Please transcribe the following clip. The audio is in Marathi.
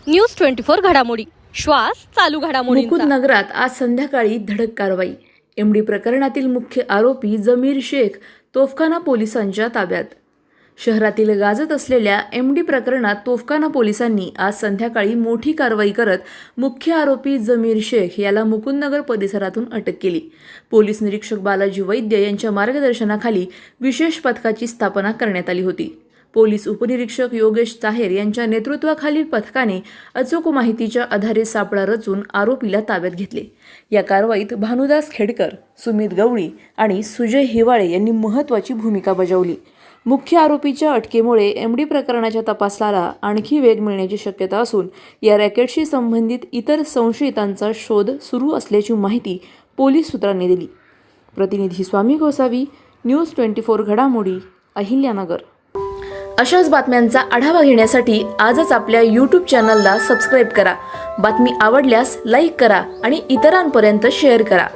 न्यूज 24 घडामोडी श्वास चालू घडामोडींचा। मुकुंद नगरात आज संध्याकाळी धडक कारवाई। एमडी प्रकरणातील मुख्य आरोपी जमीर शेख तोफखाना पोलिसांच्या ताब्यात। शहरातील गाजत असलेल्या एमडी प्रकरणात तोफखाना पोलिसांनी आज संध्याकाळी मोठी कारवाई करत मुख्य आरोपी जमीर शेख याला मुकुंदनगर परिसरातून अटक केली। पोलीस निरीक्षक बालाजी वैद्य यांच्या मार्गदर्शनाखाली विशेष पथकाची स्थापना करण्यात आली होती। पोलीस उपनिरीक्षक योगेश ताहेर यांच्या नेतृत्वाखालील पथकाने अचूक माहितीच्या आधारे सापळा रचून आरोपीला ताब्यात घेतले। या कारवाईत भानुदास खेडकर, सुमित गवळी आणि सुजय हिवाळे यांनी महत्त्वाची भूमिका बजावली। मुख्य आरोपीच्या अटकेमुळे एमडी प्रकरणाच्या तपासाला आणखी वेग मिळण्याची शक्यता असून या रॅकेटशी संबंधित इतर संशयितांचा शोध सुरू असल्याची माहिती पोलीस सूत्रांनी दिली। प्रतिनिधी स्वामी गोसावी, न्यूज 24 घडामोडी, अहिल्यानगर। अशाच बातम्यांचा आढावा घेण्यासाठी आजच आपल्या YouTube चॅनलला सबस्क्राईब करा। बातमी आवडल्यास लाईक करा आणि इतरांपर्यंत शेअर करा।